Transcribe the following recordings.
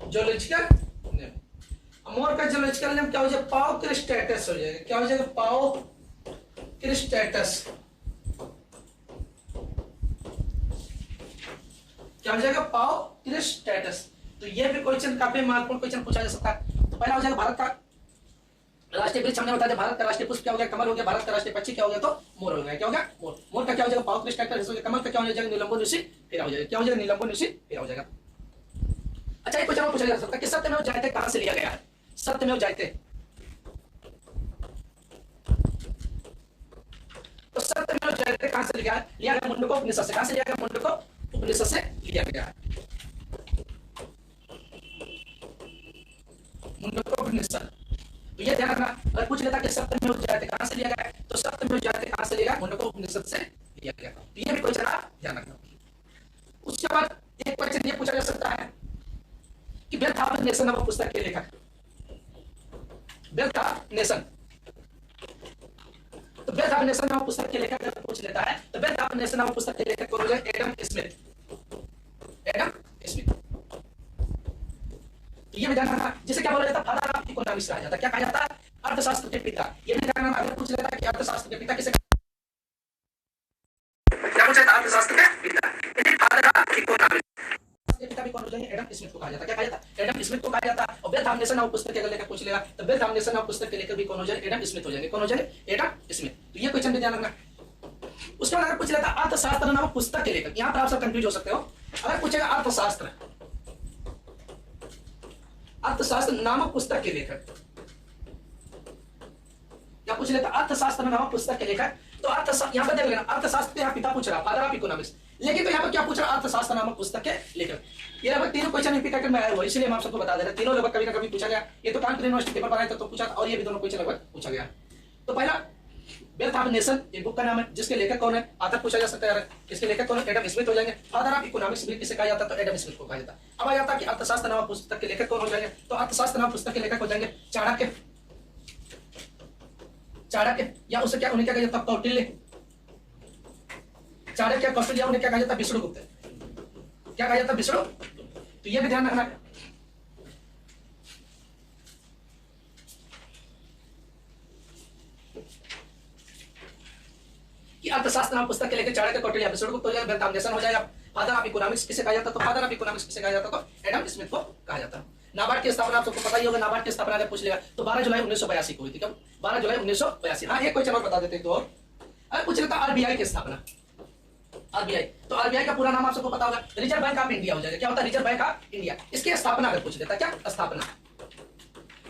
Zoological name. मोर का zoological name क्या हो जाएगा? पाउक्रिस्टेटस हो जाएगा। क्या हो जाएगा? पाउक्रिस्टेटस। क्या हो जाएगा? पाउक्रिस्टेटस। तो ये भी क्वेश्चन काफी महत्वपूर्ण क्वेश्चन पूछा जा सकता है। तो पहला हो जाएगा भारत का राष्ट्रीय वृक्ष हमने बता दिया। भारत का राष्ट्रीय पुष्प क्या हो गया? कमल हो गया। भारत का राष्ट्रीय पक्षी क्या हो गया? तो मोर हो गया। क्या हो गया? मोर। मोर का क्या हो जाएगा? पाउक्रिस्टेटस हो गया। कमल का क्या हो जाएगा? निलंबो नुसिफेरा हो जाएगा। क्या हो जाएगा? निलंबो नुसिफेरा हो जाएगा। अच्छा, एक क्वेश्चन और पूछा जा सकता है कि सत्यमेव जयते कहां से लिया गया है? सत्यमेव जयते, तो सत्यमेव जयते कहां से लिया गया? मुंडको उपनिषद से। कहां से लिया गया? मुंडको उपनिषद से लिया गया है। मुंडको उपनिषद। तो ये ध्यान रखना, अगर पूछ लेता कि सत्यमेव जयते कहां से लिया गया है, तो सत्यमेव जयते कहां से लिया गया? मुंडको उपनिषद से लिया गया। तो ये भी क्वेश्चन आप ध्यान रखना। उसके बाद एक क्वेश्चन ये पूछा जा सकता है कि बेलथाप नेशन नामक पुस्तक के लेखक, बेलथाप नेशन, तो बेलथाप नेशन नामक पुस्तक के लेखक अगर पूछ लेता है तो बेलथाप नेशन नामक पुस्तक के लेखक कौन हो जाए? Adam Smith. Adam Smith. तो ये भी ध्यान रखना, जिसे क्या बोला जाता है? फादर ऑफ इकोनॉमिक्स कहा जाता है। क्या कहा जाता है? अर्थशास्त्र के पिता। ये भी ध्यान रखना, अगर पूछ लेता है कि अर्थशास्त्र के पिता किसे, क्या पूछा जाता है? अर्थशास्त्र के पिता, यानी फादर ऑफ इकोनॉमिक्स के पिता भी कौन हो जाएंगे? एडम स्मिथ को कहा जाता है। क्या कहा जाता है? एडम स्मिथ को कहा जाता है। और बेलथाप नेशन नामक पुस्तक के अगर लेकर पूछ लेगा तो बेलथाप नेशन नामक पुस्तक के लेकर भी कौन हो जाएंगे? एडम स्मिथ हो जाएंगे। कौन हो जाएंगे? Adam Smith. तो ये क्वेश्चन भी ध्यान रखना। उसके बाद अगर पूछ लेता अर्थशास्त्र नामक पुस्तक के लेखक, यहां पर आप सब कंफ्यूज हो सकते हो। अगर पूछेगा अर्थशास्त्र, अर्थशास्त्र नामक पुस्तक के लेखक, क्या पूछ लेता? अर्थशास्त्र नामक पुस्तक के लेखक। तो अर्थशास्त्र यहां पर देख लेना, अर्थशास्त्र यहाँ पिता पूछ रहा, फादर ऑफ इकोनॉमिक्स, लेकिन तो यहाँ पर क्या पूछ रहा? अर्थशास्त्र नामक पुस्तक के लेखक। ये लगभग तीनों क्वेश्चन रिपीट में आया हुआ, इसलिए हम आप सबको बता दे रहे हैं। तीनों लगभग कभी ना कभी पूछा गया। ये तो कानपुर यूनिवर्सिटी पेपर बनाया था तो पूछा, और ये भी दोनों क्वेश्चन लगभग पूछा गया। तो पहला बेलथाप नेशन एक बुक का नाम है, जिसके लेखक कौन है? आथर पूछा जा सकता है। इसके लेखक कौन है? एडम स्मिथ हो जाएंगे। फादर ऑफ इकोनॉमिक्स भी किसे कहा जाता है? तो एडम स्मिथ को कहा जाता है। अब आ जाता है कि अर्थशास्त्र नामक पुस्तक के लेखक कौन हो जाएंगे? तो अर्थशास्त्र नामक पुस्तक के लेखक हो जाएंगे चाणक्य। चाणक्य, या उसे क्या, उन्हें क्या कहा जाता है? कौटिल्य। चाणक्य, कौटिल्य, उन्हें क्या कहा जाता है? विष्णुगुप्त। क्या कहा जाता है? विष्णु। तो ये भी ध्यान रखना कि अर्थशास्त्र नाम पुस्तक के लेकर चाणक्य, कौटिल्य, विष्णुगुप्त हो जाएगा। बेलथाप नेशन हो जाएगा। फादर ऑफ इकोनॉमिक्स किसे कहा जाता है? तो फादर ऑफ इकोनॉमिक्स किसे कहा जाता है? तो एडम स्मिथ को कहा जाता है। नाबार्ड की स्थापना आप सबको पता ही होगा। नाबार्ड की स्थापना अगर पूछ लेगा तो 12 जुलाई 1982 को हुई थी। कब? 12 जुलाई 1982। हाँ, एक क्वेश्चन और बता देते हैं। तो अगर पूछ लेता आरबीआई की स्थापना, आरबीआई, तो आरबीआई का पूरा नाम आप सबको पता होगा, रिजर्व बैंक ऑफ इंडिया हो जाएगा। क्या होता है? Reserve bank of India. इसकी स्थापना अगर पूछ लेता, क्या स्थापना,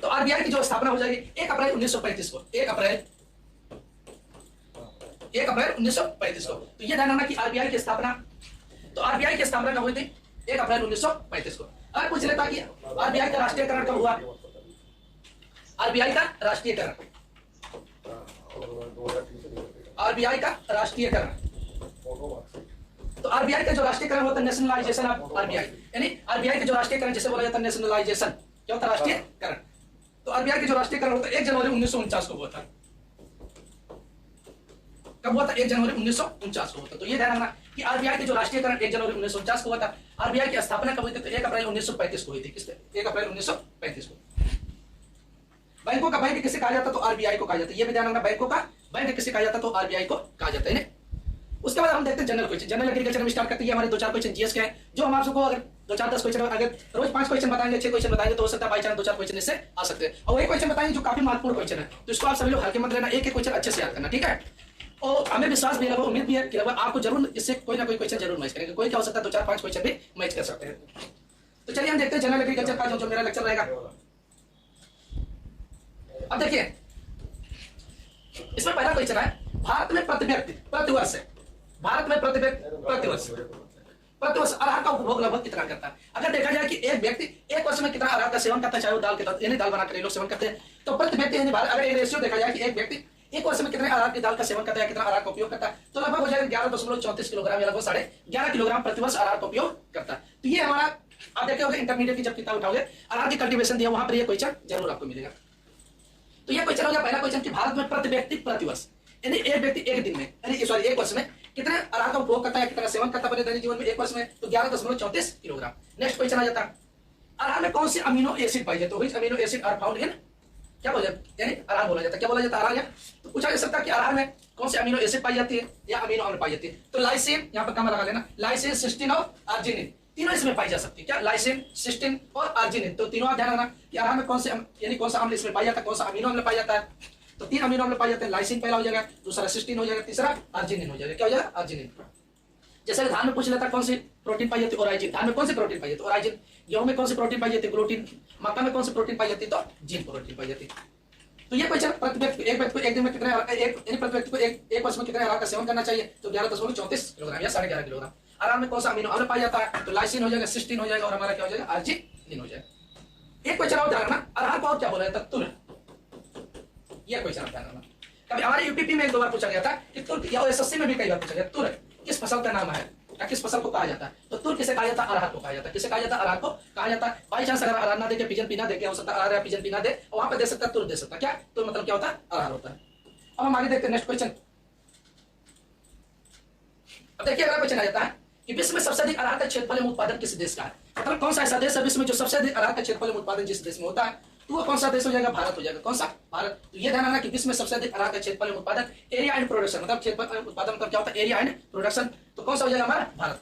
तो आरबीआई की जो स्थापना हो जाएगी 1 अप्रैल 1935 को। 1 अप्रैल 1935 को। तो ये ध्यान रखना कि आरबीआई की स्थापना, तो आरबीआई की स्थापना कब हुई थी? 1 अप्रैल 1935 को। अगर पूछ लेता कि आरबीआई का राष्ट्रीयकरण कब हुआ? आरबीआई का राष्ट्रीयकरण, आरबीआई का राष्ट्रीयकरण, तो आरबीआई का जो राष्ट्रीयकरण होता है नेशनलाइजेशन ऑफ आरबीआई, यानी आरबीआई का जो राष्ट्रीयकरण जिसे बोला जाता है नेशनलाइजेशन, क्या होता है? राष्ट्रीयकरण। तो आरबीआई का जो राष्ट्रीयकरण होता है 1 जनवरी 1949 को हुआ था। कब हुआ था? 1 जनवरी 1949 को हुआ था। तो ये ध्यान रखना कि आरबीआई के जो राष्ट्रीयकरण 1 जनवरी 1949 को हुआ था। आरबीआई की स्थापना कब हुई थी? तो 1 अप्रैल 1935 को हुई थी। किसके? 1 अप्रैल 1935 को। बैंकों का बैंक किसे कहा जाता? तो आरबीआई को कहा जाता है। ये भी ध्यान रखना, बैंकों का बैंक किसे कहा जाता? तो आरबीआई को कहा जाता है। उसके बाद हम देखते हैं जनरल क्वेश्चन। जनरल एग्रीकल्चर में स्टार्ट करते हैं हमारे 2-4 क्वेश्चन जीएस के हैं, जो हम आप सबको अगर 2-4-10 क्वेश्चन, अगर रोज 5 क्वेश्चन बताएंगे, 6 क्वेश्चन बताएंगे, तो हो सकता है बाई चांस 2-4 क्वेश्चन इससे आ सकते हैं। और वही क्वेश्चन बताएंगे जो काफी महत्वपूर्ण क्वेश्चन है, तो इसको आप सभी लोग हल्के मत लेना, एक क्वेश्चन अच्छे से याद करना, ठीक है? और हमें विश्वास भी है, उम्मीद भी है कि आपको जरूर इससे कोई ना कोई क्वेश्चन जरूर मैच करेंगे। कोई क्या हो सकता है 2-4-5 क्वेश्चन भी मैच कर सकते हैं। तो चलिए हम देखते हैं जनरल एग्रीकल्चर का जो मेरा लेक्चर रहेगा। अब देखिए इसमें पहला क्वेश्चन है, भारत में प्रति व्यक्ति प्रतिवर्ष, भारत में प्रतिवर्ष अरहर का उपभोग लगभग कितना करता है? अगर देखा जाए कि एक व्यक्ति एक वर्ष में कितना अरहर का सेवन करता है, चाहे वो दाल के यानी दाल बनाकर लोग सेवन करते हैं, तो प्रति व्यक्ति यानी अगर एक रेशियो देखा जाए कि एक व्यक्ति एक वर्ष में कितने अरहर की दाल का सेवन करता है, कितना अरहर का उपयोग करता है, तो लगभग हो जाएगा 11.34 किलोग्राम या लगभग 11.5 किलोग्राम प्रतिवर्ष अरहर का उपयोग करता है। तो ये हमारा, आप देखे होंगे इंटरमीडिएट की जब किताब उठाओगे अरहर की कल्टीवेशन दिया, वहां पर ये क्वेश्चन जरूर आपको मिलेगा। तो ये क्वेश्चन हो गया पहला क्वेश्चन कि भारत में प्रति व्यक्ति प्रतिवर्ष यानी एक व्यक्ति एक दिन में, यानी सॉरी एक वर्ष में कितने अरहर का उपभोग करता है, कितना सेवन करता है अपने दैनिक जीवन में एक वर्ष में, तो 11.34 किलोग्राम। नेक्स्ट क्वेश्चन आ जाता है, अरहर में कौन सी अमीनो एसिड पाई जाती है? Which amino acid are found in, क्या बोला जाता है, यानी अरहर बोला जाता है, क्या बोला जाता है अरहर? तो पूछा जा सकता है कि अरहर में कौन सी अमीनो एसिड पाई जाती है या अमीनो अम्ल पाई जाती है? तो लाइसिन, यहाँ पर कमा लगा लेना, लाइसिन, सिस्टीन और आर्जिनिन, तीनों इसमें पाई जा सकती है। क्या? लाइसिन, सिस्टीन और आर्जिनिन, तो तीनों आप ध्यान रखना कि अरहर में कौन से यानी कौन सा अम्ल इसमें पाया जाता है, कौन सा अमीनो अम्ल पाया जाता है। तो 3 अमीनो अम्ल पाए जाते हैं, लाइसिन पहला हो जाएगा, दूसरा सिस्टीन हो जाएगा, तीसरा आर्जिनिन हो जाएगा। क्या हो जाएगा? आर्जिनिन। जैसे धान में पूछ लेता कौन सी प्रोटीन पाई जाती है? ओराइजिन। धान में कौन सी प्रोटीन पाई जाती है? ओराइजिन। गेहूं में कौन सी प्रोटीन पाई जाती है? ग्लूटिन। मक्का में कौन सी प्रोटीन पाई जाती है? तो जिंक प्रोटीन पाई जाती है। तो ये क्वेश्चन प्रति व्यक्ति एक व्यक्ति को एक दिन में कितने प्रति व्यक्ति को एक वर्ष में कितने अरहर का सेवन करना चाहिए? तो 11.34 किलोग्राम या 11.5 किलोग्राम। अरहर में कौन सा अमीनो अम्ल पाया जाता है? तो लाइसिन हो जाएगा, सिस्टीन हो जाएगा और हमारा क्या हो जाएगा? आर्जिनिन हो जाएगा। एक क्वेश्चन और ध्यान रखना, अरहर को क्या बोला जाता है? तुर। ये क्वेश्चन ध्यान रखना, कभी हमारे यूपीपी में एक 2 बार पूछा गया था कि तुर, या एसएससी में भी कई बार पूछा गया, तुर किस फसल का नाम है या किस फसल को कहा जाता है? तो तुर किसे कहा जाता है? अरहर को कहा जाता है। किसे कहा जाता है? अरहर को कहा जाता है। बाई चांस अगर अरहर ना दे के पिजन पी ना दे के हो सकता है अरहर या पिजन पी ना दे, और वहां पे दे सकता है तुर दे सकता है। क्या? तो मतलब क्या होता है? अरहर होता है। अब हम आगे देखते हैं नेक्स्ट क्वेश्चन। अब देखिए अगला क्वेश्चन आ जाता है कि विश्व में सबसे अधिक अरहर का क्षेत्रफल उत्पादन किस देश का है? मतलब कौन सा ऐसा देश है विश्व में जो सबसे अधिक अरहर का क्षेत्रफल उत्पादन जिस देश में होता है? तो वो कौन सा देश हो जाएगा? भारत हो जाएगा। कौन सा? भारत। तो ये ध्यान रखना कि विश्व में सबसे अधिक अरहर का क्षेत्रफल उत्पादन, एरिया एंड प्रोडक्शन, मतलब क्षेत्रफल उत्पादन मतलब क्या होता है? Area and production. तो कौन सा हो जाएगा हमारा? भारत।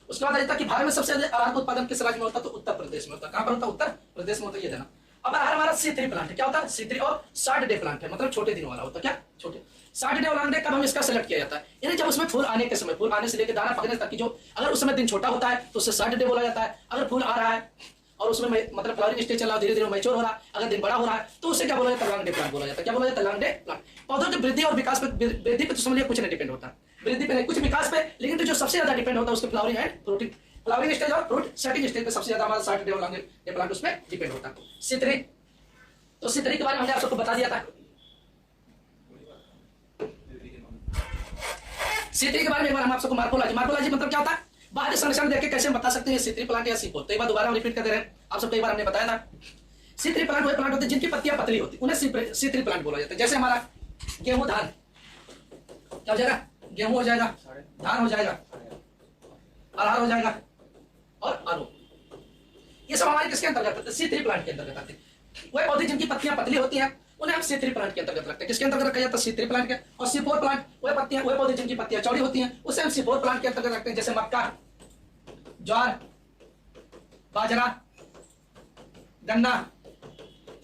उसके बाद आता कि भारत में सबसे अधिक अरहर का उत्पादन किस राज्य में होता है? तो उत्तर प्रदेश में होता है। कहां पर होता है? उत्तर प्रदेश में होता है। ये देना। अब अरहर हमारा C3 प्लांट है। क्या होता है? C3 और 60 डे प्लांट है, मतलब छोटे दिन वाला होता है। क्या? छोटे 60 डे वाला कब हम इसका सेलेक्ट किया जाता है? यानी जब उसमें फूल आने के समय, फूल आने से लेकर दाना पकने तक की जो, अगर उस समय दिन छोटा होता है तो उसे 60 डे बोला जाता है। अगर फूल आ रहा है और उसमें मतलब फ्लावरिंग स्टेज चल रहा है, धीरे धीरे मैच्योर हो रहा है, अगर दिन बड़ा हो रहा है तो उसे क्या बोला जाता है? लॉन्ग डे प्लांट बोला जाता है। क्या बोला जाता है? Long day plant. पौधों की वृद्धि और विकास पे, वृद्धि पे तो समझिए कुछ नहीं डिपेंड होता, वृद्धि पे नहीं, कुछ विकास पे, लेकिन तो जो सबसे ज्यादा डिपेंड होता है उसके flowering and fruiting, flowering stage और फ्रूट सेटिंग स्टेज पे सबसे ज्यादा हमारा 60 डे और लॉन्ग डे प्लांट उसमें डिपेंड होता है। C3, तो C3 के बारे में हमने आप सबको बता दिया था। C3 के बारे में एक बार हम आप सबको मार्कोलॉजी, मार्कोलॉजी मतलब क्या होता है? बाहरी संरचना देख के कैसे बता सकते हैं C3 प्लांट या C4? तो एक बार दोबारा हम रिपीट कर दे रहे हैं, आप सबको एक बार हमने बताया था। C3 प्लांट वो प्लांट होते हैं जिनकी पत्तियां पतली होती, उन्हें C3 प्लांट बोला जाता है। जैसे हमारा गेहूं, धान, क्या हो जाएगा? गेहूं हो जाएगा, धान हो जाएगा, अरहर हो जाएगा और आलू, ये सब हमारे किसके अंतर्गत आते हैं? C3 प्लांट के अंतर्गत आते हैं। वह पौधे जिनकी पत्तियां पतली होती हैं उन्हें हम C3 प्लांट के अंतर्गत रखते हैं। किसके अंतर्गत रखा जाता है? C3 प्लांट के। और C4 प्लांट वह पत्तियां, वह पौधे जिनकी पत्तियां चौड़ी होती हैं उसे हम C4 प्लांट के अंतर्गत रखते हैं। जैसे मक्का, ज्वार, बाजरा, गन्ना,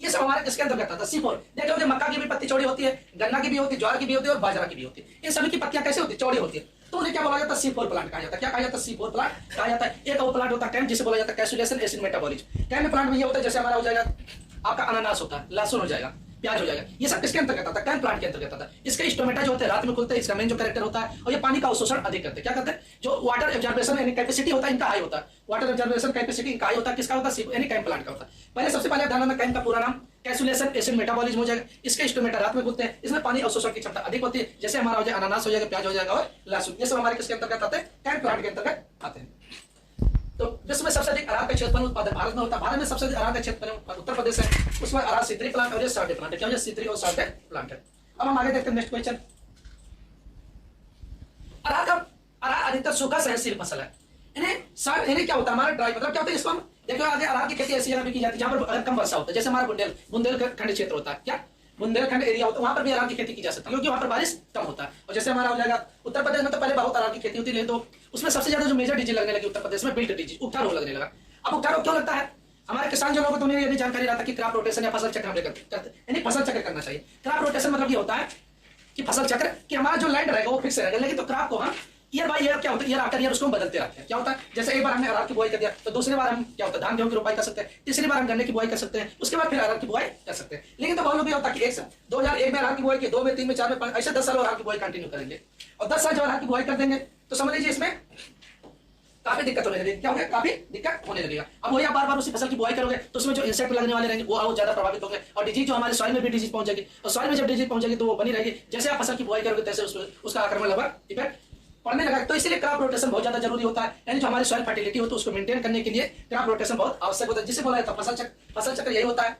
ये सब हमारे किसके अंतर्गत आता है? C4। देखोगे मक्का की भी पत्ती चौड़ी होती है, गन्ना की भी होती है, ज्वार की भी होती है और बाजरा की भी होती है। इन सभी की पत्तियां कैसे होती है? चौड़ी होती है। तो उन्हें क्या बोला जाता है? C4 प्लांट कहा जाता है। क्या कहा जाता है? C4 प्लांट कहा जाता है। एक और प्लांट होता है कैम, जिसे बोला जाता है calculation acid metabolism. CAM plant में ये होता है जैसे हमारा हो जाएगा आपका अनानास होता है, लहसुन हो जाएगा, प्याज हो जाएगा, ये सब किसके अंतर्गत आता है? कैम प्लांट के अंतर्गत आता है। इसके स्टोमेटा जो होते हैं रात में खुलते हैं, इसका मेन जो कैरेक्टर होता है, और ये पानी का अवशोषण अधिक करते हैं। क्या करते हैं? जो वाटर एब्जॉर्प्शन यानी कैपेसिटी होता है इनका हाई होता है, वाटर एब्जॉर्प्शन कैपेसिटी इनका हाई होता है। किसका होता है? यानी कैम प्लांट का होता है। पहले सबसे पहले ध्यान रखना कैम का पूरा नाम कैल्कुलेशन एसिड मेटाबॉलिज्म हो जाएगा। इसके स्टोमेटा रात में खुलते हैं, इसमें पानी अवशोषण की क्षमता अधिक होती है। जैसे हमारा हो जाएगा अनानास हो जाएगा, प्याज हो जाएगा और लहसुन, ये सब हमारे किसके अंतर्गत आते हैं? कैम प्लांट के अंतर्गत आते हैं। तो विश्व में सबसे अधिक अरहर का क्षेत्रफल उत्पादन भारत में होता है। भारत में सबसे अधिक अरहर का क्षेत्रफल उत्तर प्रदेश है, उसमें अरहर C3 प्लांट और ये 60 प्लांट है। क्या हो जाए? C3 और 60 प्लांट है। अब हम आगे देखते हैं नेक्स्ट क्वेश्चन। अरहर अधिकतर सूखा सहनशील फसल है। इन्हें क्या होता है? हमारा ड्राई मतलब क्या होता है? इसको हम देखो आगे अरहर की खेती ऐसी जगह भी की जाती है जहां पर कम वर्षा होता है। जैसे हमारा बुंदेलखंड क्षेत्र होता है, क्या बुंदेलखंड एरिया होता है, वहां पर भी अरहर की खेती की जा सकती है क्योंकि वहां पर बारिश कम होता है। और जैसे हमारा हो जाएगा उत्तर प्रदेश में तो पहले बहुत अरहर की खेती होती है, तो उसमें सबसे ज्यादा जो मेजर डिजीज लगने लगी उत्तर प्रदेश में बिल्ट डिजीज, उगठा रोग लगने लगा। अब उगठा रोग क्यों लगता है? हमारे किसान जो लोग तो उन्हें ये नहीं जानकारी रहता कि क्रॉप रोटेशन या फसल चक्र हम करते, यानी फसल चक्र करना चाहिए। क्रॉप रोटेशन मतलब ये होता है कि फसल चक्र कि हमारा जो लैंड रहेगा वो फिक्स रहेगा, लेकिन तो क्रॉप को हम ईयर बाय ईयर क्या होता है, ईयर आफ्टर ईयर उसको हम बदलते रहते हैं। क्या होता है? जैसे एक बार हमने अरहर की बुआई कर दिया तो दूसरी बार हम क्या होता है? धान गेहूं की रोपाई कर सकते हैं, तीसरी बार हम गन्ने की बुआई कर सकते हैं, उसके बाद फिर अरहर की बुआई कर सकते हैं। लेकिन तो बहुत लोग ये होता है कि 2001 में अरहर की बुआई की, 2 में, 3 में, 4 में, 5 ऐसे 10 साल अरहर की बुआई कंटिन्यू करेंगे। और 10 साल जब अरहर की बुआई कर देंगे तो समझ लीजिए इसमें काफी दिक्कत होने लगेगी। क्या होगा? काफी दिक्कत होने लगेगा। अब वही आप बार बार उसी फसल की बुआई करोगे तो उसमें जो इंसेक्ट लगने वाले रहेंगे वो और ज्यादा प्रभावित होंगे, और डिजीज जो हमारे सॉइल में भी डिजीज पहुंच जाएगी, और सॉइल में जब डिजीज पहुंचेगी तो वो बनी रहेगी। जैसे आप फसल की बुआई करोगे तैसे उसका आक्रमण लगभग इफेक्ट पढ़ने लगा। तो इसलिए क्रॉप रोटेशन बहुत ज्यादा जरूरी होता है, यानी जो हमारी सॉइल फर्टिलिटी होती है उसको मेंटेन करने के लिए क्रॉप रोटेशन बहुत आवश्यक होता है। जिसे बोला जाता है फसल चक्र यही होता है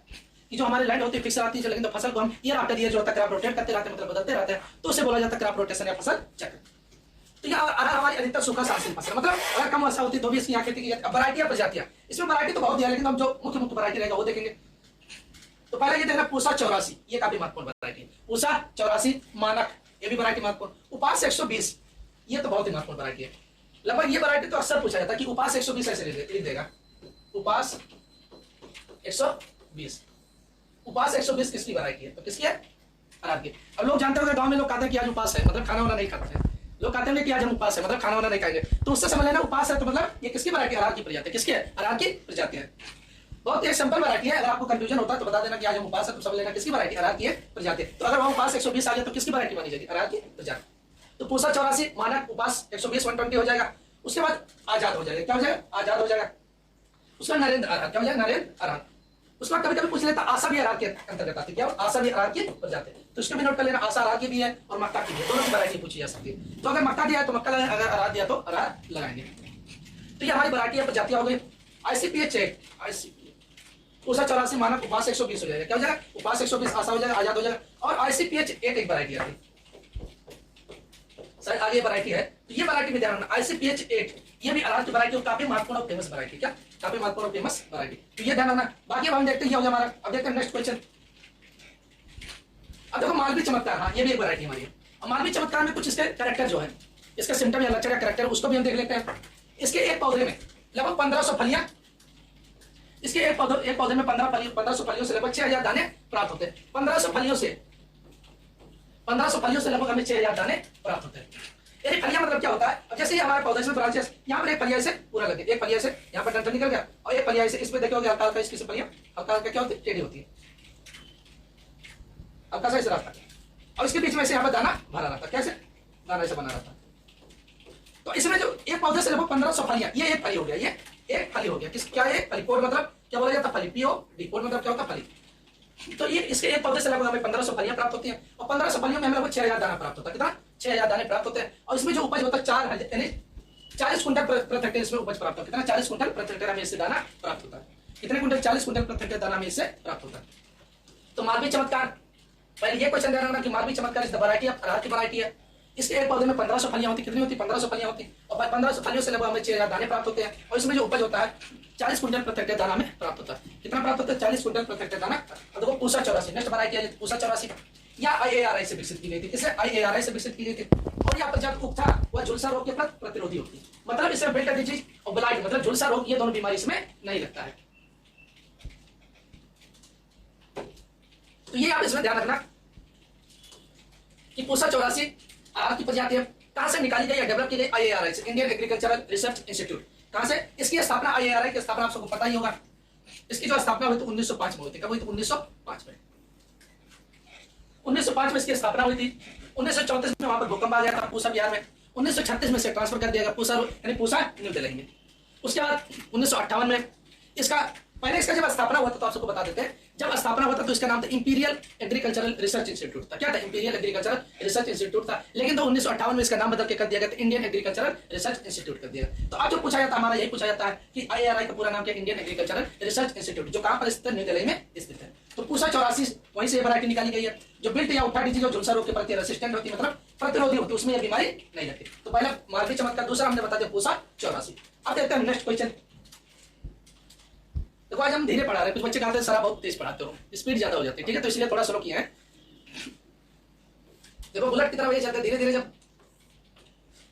कि जो हमारे लैंड होती है फिक्स रहती है, लेकिन तो फसल को हम ईयर आफ्टर ईयर जो होता है क्रॉप रोटेट करते रहते हैं, मतलब बदलते रहते हैं, तो उसे बोला जाता है क्रॉप रोटेशन या फसल चक्र। तो ये अरहर हमारी अधिकतर सूखा शासीन फसल, मतलब अगर कम वर्षा होती तो भी इसकी यहाँ खेती की जाती है। वैरायटी प्रजातियां, इसमें वैरायटी तो बहुत है लेकिन हम जो मुख्य मुख्य वैरायटी रहेगा वो देखेंगे। तो पहले ये देखना पूसा 84, ये काफी महत्वपूर्ण वैरायटी है। पूसा 84 मानक, ये भी वैरायटी महत्वपूर्ण। उपास 120, ये तो बहुत ही महत्वपूर्ण वैरायटी है। लगभग ये वैरायटी तो अक्सर पूछा जाता है कि उपास 120 ऐसे लिख देगा, उपास 120। उपास 120 किसकी वैरायटी है? तो किसकी है? अरहर की। अब लोग जानते होंगे गांव में लोग कहते हैं कि आज उपास है, मतलब खाना वाना नहीं खाते हैं। लोग कहते हैं कि आज हम उपास है, मतलब खाना वाना नहीं खाएंगे। तो उससे समझ लेना उपास है तो मतलब ये किसकी वैरायटी? अरहर की प्रजाति। किसकी है? अरहर की प्रजाति है। बहुत ही सिंपल वैरायटी है। अगर आपको कंफ्यूजन होता है तो बता देना कि आज हम उपास है, तो समझ लेना किसकी वैरायटी? अरहर की प्रजाति। तो अगर वहां उपास 120 आ जाए तो किसकी वैरायटी मानी जाएगी? अरहर की प्रजाति। तो पूसा 84 मानक, उपास 120 120 हो जाएगा। उसके बाद आजाद हो जाएगा। क्या हो जाएगा? आजाद हो जाएगा। उसका नरेंद्र अरहर, क्या हो जाएगा? नरेंद्र अरहर। उसका कभी कभी पूछ लेता आशा भी अरहर के अंतर्गत आती है। क्या? आशा भी अरहर की प्रजाति। तो इसको भी नोट कर लेना, आशा अरहर की भी है और मक्का की भी है, दोनों की वैरायटी पूछी जा सकती है। तो अगर मक्का दिया है तो मक्का लगाएंगे, अगर अरहर दिया तो अरहर लगाएंगे। तो ये हमारी वैरायटी है, प्रजातियां हो गई। ICPH पूसा 84 मानक, उपास 120 हो जाएगा। क्या हो जाएगा? उपास 120, आशा हो जाएगा, आजाद हो जाएगा। और ICPH एक वैरायटी आती है सर, आगे वैरायटी है। तो ये वैरायटी में ध्यान रखना, ICPH 8, ये भी अरहर की वैरायटी और काफी महत्वपूर्ण और फेमस वैरायटी। क्या? काफी महत्वपूर्ण और फेमस वैरायटी। तो ये ध्यान रखना। बाकी अब हम देखते हैं हमारा, अब देखते हैं नेक्स्ट क्वेश्चन। अब देखो मालवी चमत्कार, हाँ ये भी एक वैरायटी हमारी है। अब मालवी चमत्कार में कुछ इसके कैरेक्टर जो है, इसका सिम्टम या लक्षण का कैरेक्टर, उसको भी हम देख लेते हैं। इसके एक पौधे में लगभग 1500 फलियां, इसके एक पौधे में 1500 फलियों से लगभग 6000 दाने प्राप्त होते हैं। 1500 फलियों से लगभग हमें 6000 दाने प्राप्त होते हैं। ये फलियां मतलब क्या होता है? अब जैसे ये हमारे पौधे में ब्रांचेस, यहाँ पर एक फलिया से पूरा लगे, एक फलिया से यहाँ पर डंठल निकल गया और एक फलिया से इसमें देखोगे हल्का हल्का इसकी फलियां हल्का हल्का क्या होती है? टेढ़ी होती है, हल्का सा ऐसे रहता है और इसके बीच में से यहाँ पर दाना भरा रहता है। कैसे? दाना ऐसे बना रहता है। तो इसमें जो एक पौधे से लगभग 1500 फलियां, ये एक फली हो गया, ये एक फली हो गया। किस क्या है? फली। पोड मतलब क्या बोला जाता है? फली। POD, पोड मतलब क्या होता है? फली। तो ये इसके एक पौधे से लगभग हमें 1500 फलियां प्राप्त होती हैं और 1500 फलियों में हमें लगभग 6000 दाना प्राप्त होता है। कितना? 6000 दाने प्राप्त होते हैं। और इसमें जो उपज होता है 40 कुंटल प्रति हेक्टेयर इसमें उपज प्राप्त होता है। कितना? 40 कुंटल प्रति हेक्टेयर हमें इससे दाना प्राप्त होता है। कितने कुंटल? 40 कुंटल प्रति हेक्टेयर दाना हमें इससे प्राप्त होता है। तो मालवी चमत्कार, पहले ये क्वेश्चन ध्यान रखना कि मालवी चमत्कार इस वैरायटी ऑफ अरहर की वैरायटी है। इसके एक पौधे में 1500 फलियां होती। कितनी होती? 1500 फलियां होती और 1500 फलियों से लगभग हमें 6000 दाने प्राप्त होते हैं। और इसमें जो उपज होता है 40 कुंटल प्रति हेक्टेयर दाना में प्राप्त होता है। कितना प्राप्त होता है? 40 कुंटल प्रति हेक्टेयर दाना। अब देखो पूसा 84, नेक्स्ट वैरायटी है पूसा 84, या IARI से विकसित की गई थी। किसे? IARI से विकसित की गई थी। और यह प्रजाति उप था वह झुलसा रोग के प्रति प्रतिरोधी होती है। मतलब इसमें बेल्ट डिजीज और ब्लाइट मतलब झुलसा रोग, ये दोनों बीमारी इसमें नहीं लगता है। तो ये आप इसमें ध्यान रखना कि पूसा 84 अरहर की प्रजाति है। कहां से निकाली गई या डेवलप की गई? IARI से, इंडियन एग्रीकल्चरल रिसर्च इंस्टीट्यूट। कहां से? इसकी स्थापना, IARI की स्थापना आप सबको पता ही होगा। इसकी जो स्थापना हुई थी 1905 में हुई थी। कब हुई थी? 1905 में। 1905 में इसकी स्थापना हुई थी। 1934 में वहां पर भूकंप आ गया था पूसा बिहार में। 1936 में से ट्रांसफर कर दिया गया पूसा, यानी पूसा न्यू दिल्ली में। उसके बाद 1958 में इसका, पहले इसका जब स्थापना हुआ था तो आप सबको बता देते हैं, जब स्थापना हुआ था तो इसका नाम था इंपीरियल एग्रीकल्चरल रिसर्च इंस्टीट्यूट था। क्या था? इंपीरियल एग्रीकल्चरल रिसर्च इंस्टीट्यूट था। लेकिन तो 1958 में इसका नाम बदल के कर दिया गया था, इंडियन एग्रीकल्चरल रिसर्च इंस्टीट्यूट कर दिया। तो आज जो पूछा जाता है हमारा यही पूछा जाता है कि IARI का पूरा नाम क्या? इंडियन एग्रीकल्चरल रिसर्च इंस्टीट्यूट, जो कहां पर स्थित है? न्यू दिल्ली में स्थित है। तो पूसा 84 वहीं से वैरायटी निकाली गई है, जो बिल्ट या उठा डिजीज और झुलसा रोग के प्रति रेसिस्टेंट होती है, मतलब प्रतिरोधी होती है, उसमें यह बीमारी नहीं लगती। तो पहला मालवी चमत्कार, दूसरा हमने बता दिया पूसा 84। अब देखते हैं नेक्स्ट क्वेश्चन। देखो आज हम धीरे पढ़ा रहे हैं, कुछ बच्चे कहते हैं सर बहुत तेज पढ़ाते हो, स्पीड ज्यादा हो जाती है, ठीक है, तो इसलिए थोड़ा स्लो किया है। देखो बुलेट की तरफ ये चलते धीरे धीरे। जब